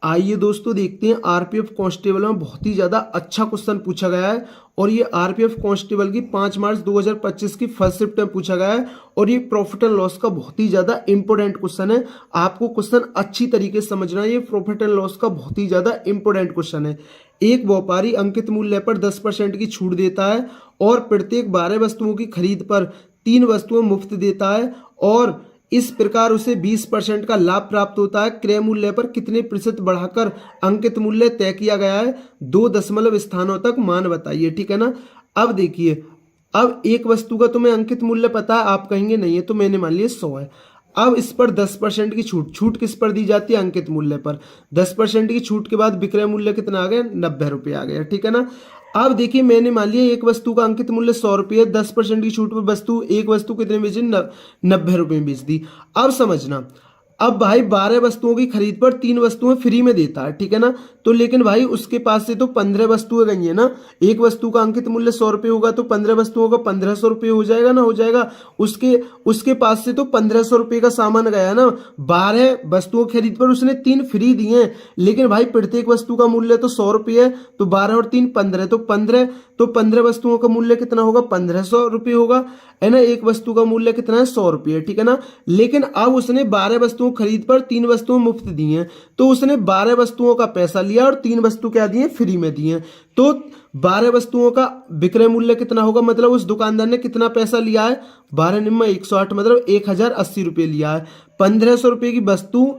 आइए दोस्तों देखते हैं आरपीएफ कांस्टेबल में बहुत ही ज्यादा अच्छा क्वेश्चन पूछा गया है और ये आरपीएफ कांस्टेबल की 5 मार्च 2025 की फर्स्ट शिफ्ट में पूछा गया है और ये प्रॉफिट एंड लॉस का बहुत ही ज्यादा इंपॉर्टेंट क्वेश्चन है। आपको क्वेश्चन अच्छी तरीके से समझना है, ये प्रॉफिट एंड लॉस का बहुत ही ज्यादा इंपॉर्टेंट क्वेश्चन है। एक व्यापारी अंकित मूल्य पर 10% की छूट देता है और प्रत्येक 12 वस्तुओं की खरीद पर 3 वस्तुएं मुफ्त देता है और इस प्रकार उसे 20% का लाभ प्राप्त होता है। क्रय मूल्य पर कितने प्रतिशत बढ़ाकर अंकित मूल्य तय किया गया है? 2 दशमलव स्थानों तक मान बताइए, ठीक है ना। अब देखिए, अब एक वस्तु का तुम्हें अंकित मूल्य पता है, आप कहेंगे नहीं है, तो मैंने मान लिया 100 है। अब इस पर 10% की छूट किस पर दी जाती है? अंकित मूल्य पर। 10% की छूट के बाद विक्रय मूल्य कितना आ गया? 90 रुपये आ गया, ठीक है ना। अब देखिए, मैंने मान लिया एक वस्तु का अंकित मूल्य 100 रुपये, 10% की छूट पर एक वस्तु कितने बेची? 90 रुपये में बेच दी। अब समझना, अब भाई 12 वस्तुओं की खरीद पर 3 वस्तुएं फ्री में देता है, ठीक है ना। तो लेकिन भाई उसके पास से तो 15 वस्तुएं गई है ना। एक वस्तु का अंकित मूल्य 100 रुपये होगा तो 15 वस्तुओं का 1500 रुपये हो जाएगा ना, हो जाएगा। उसके पास से तो 1500 रुपये का सामान गया ना। 12 वस्तुओं की खरीद पर उसने 3 फ्री दिए हैं, लेकिन भाई प्रत्येक वस्तु का मूल्य तो 100 रुपये है, तो 12 और 3 15, तो 15 वस्तुओं का मूल्य कितना होगा? 1500 रुपये होगा, है ना। एक वस्तु का मूल्य कितना है? 100 रुपये, ठीक है ना। लेकिन अब उसने 12 वस्तुओं खरीद पर 3 वस्तुएं मुफ्त दी हैं, तो उसने 12 वस्तुओं का पैसा लिया और 3 वस्तु क्या दिए? फ्री में दिए। तो 12 वस्तुओं का विक्रय मूल्य कितना होगा? मतलब उस दुकानदार ने कितना पैसा लिया है? 12 निम्न 108, मतलब 1080 रुपये लिया है। 1500 रुपये की वस्तु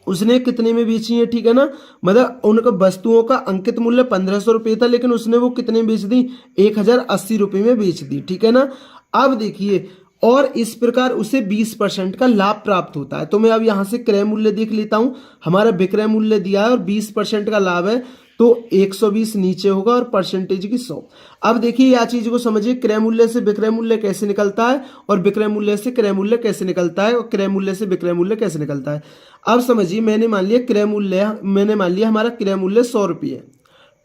उसने कितने में बेची है, ठीक है ना। मतलब उनका वस्तुओं का अंकित मूल्य 1500 रुपये था, लेकिन उसने वो कितने बेच दी? 1080 रुपये में बेच दी, ठीक है ना। अब देखिए, और इस प्रकार उसे 20% का लाभ प्राप्त होता है। तो मैं अब यहां से क्रय मूल्य देख लेता हूं। हमारा विक्रय मूल्य दिया है और 20% का लाभ है, तो 120 नीचे होगा और परसेंटेज की 100। अब देखिए, यह चीज को समझिए, क्रय मूल्य से विक्रय मूल्य कैसे निकलता है और विक्रय मूल्य से क्रय मूल्य कैसे निकलता है और क्रय मूल्य से विक्रय मूल्य कैसे निकलता है। अब समझिए, मैंने मान लिया हमारा क्रय मूल्य 100 रुपये है,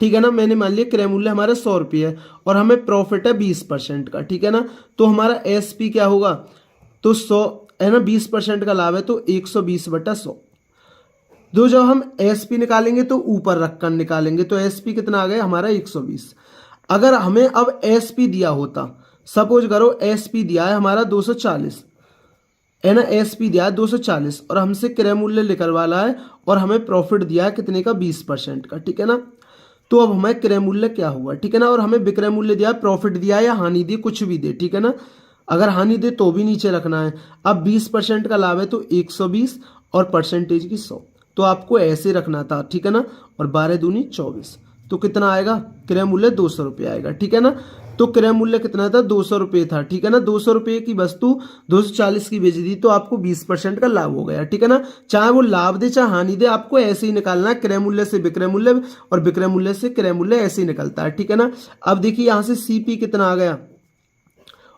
ठीक है ना। मैंने मान लिया क्रय मूल्य हमारा 100 रुपये है और हमें प्रॉफिट है 20% का, ठीक है ना। तो हमारा एसपी क्या होगा? तो 100 है ना, 20% का लाभ है, तो 120/100। तो जब हम एसपी निकालेंगे तो ऊपर रखकर निकालेंगे, तो एसपी कितना आ गया हमारा? 120। अगर हमें अब एसपी दिया होता, सपोज करो एसपी दिया है हमारा 240, है ना। एसपी दिया है 240 और हमसे क्रय मूल्य निकलवाना है और हमें प्रॉफिट दिया है कितने का? 20% का, ठीक है ना। तो अब हमें क्रय मूल्य क्या हुआ, ठीक है ना। और हमें विक्रय मूल्य दिया, प्रॉफिट दिया या हानि दी, कुछ भी दे, ठीक है ना। अगर हानि दे तो भी नीचे रखना है। अब 20% का लाभ है तो 120 और परसेंटेज की 100, तो आपको ऐसे रखना था, ठीक है ना। और 12 दूनी 24, तो कितना आएगा? क्रय मूल्य 200 रुपये आएगा, ठीक है ना। तो क्रय मूल्य कितना था? 200 रुपये था, ठीक है ना। 200 रुपये की वस्तु 240 की बेच दी, तो आपको 20% का लाभ हो गया, ठीक है ना। चाहे वो लाभ दे चाहे हानि दे, आपको ऐसे ही निकालना है। क्रय मूल्य से विक्रय मूल्य और विक्रय मूल्य से क्रय मूल्य ऐसे ही निकलता है, ठीक है ना। अब देखिए, यहां से सीपी कितना आ गया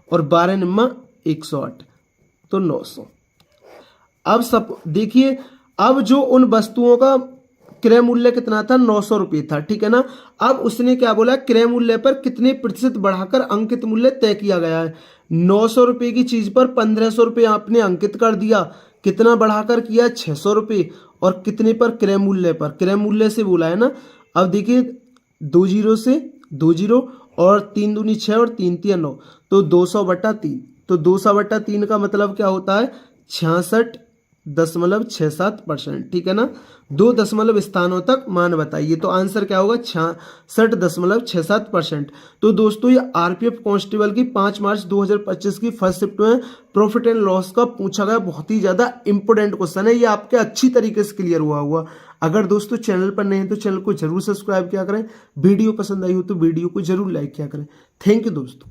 और 12 निम्मा 108, तो 900। अब सब देखिए, अब जो उन वस्तुओं का क्रय मूल्य कितना था? 900 रुपये था, ठीक है ना। अब उसने क्या बोला? क्रय मूल्य पर कितने प्रतिशत बढ़ाकर अंकित मूल्य तय किया गया है। 900 रुपये की चीज पर 1500 रुपये आपने अंकित कर दिया, कितना बढ़ाकर किया? 600 रुपये। और कितने पर? क्रय मूल्य पर। क्रय मूल्य से बोला है ना। अब देखिए, 2 जीरो से 2 जीरो और 3 दूनी 6 और 3 तिया 9, तो 200/3। तो 200/3 का मतलब क्या होता है? 66.67%, ठीक है ना। 2 दशमलव स्थानों तक मान बताइए, तो आंसर क्या होगा? 66.67%। तो दोस्तों, ये आरपीएफ कांस्टेबल की 5 मार्च 2025 की फर्स्ट शिफ्ट में प्रॉफिट एंड लॉस का पूछा गया बहुत ही ज्यादा इंपॉर्टेंट क्वेश्चन है। ये आपके अच्छी तरीके से क्लियर हुआ। अगर दोस्तों चैनल पर नए हैं तो चैनल को जरूर सब्सक्राइब किया करें, वीडियो पसंद आई हो तो वीडियो को जरूर लाइक किया करें। थैंक यू दोस्तों।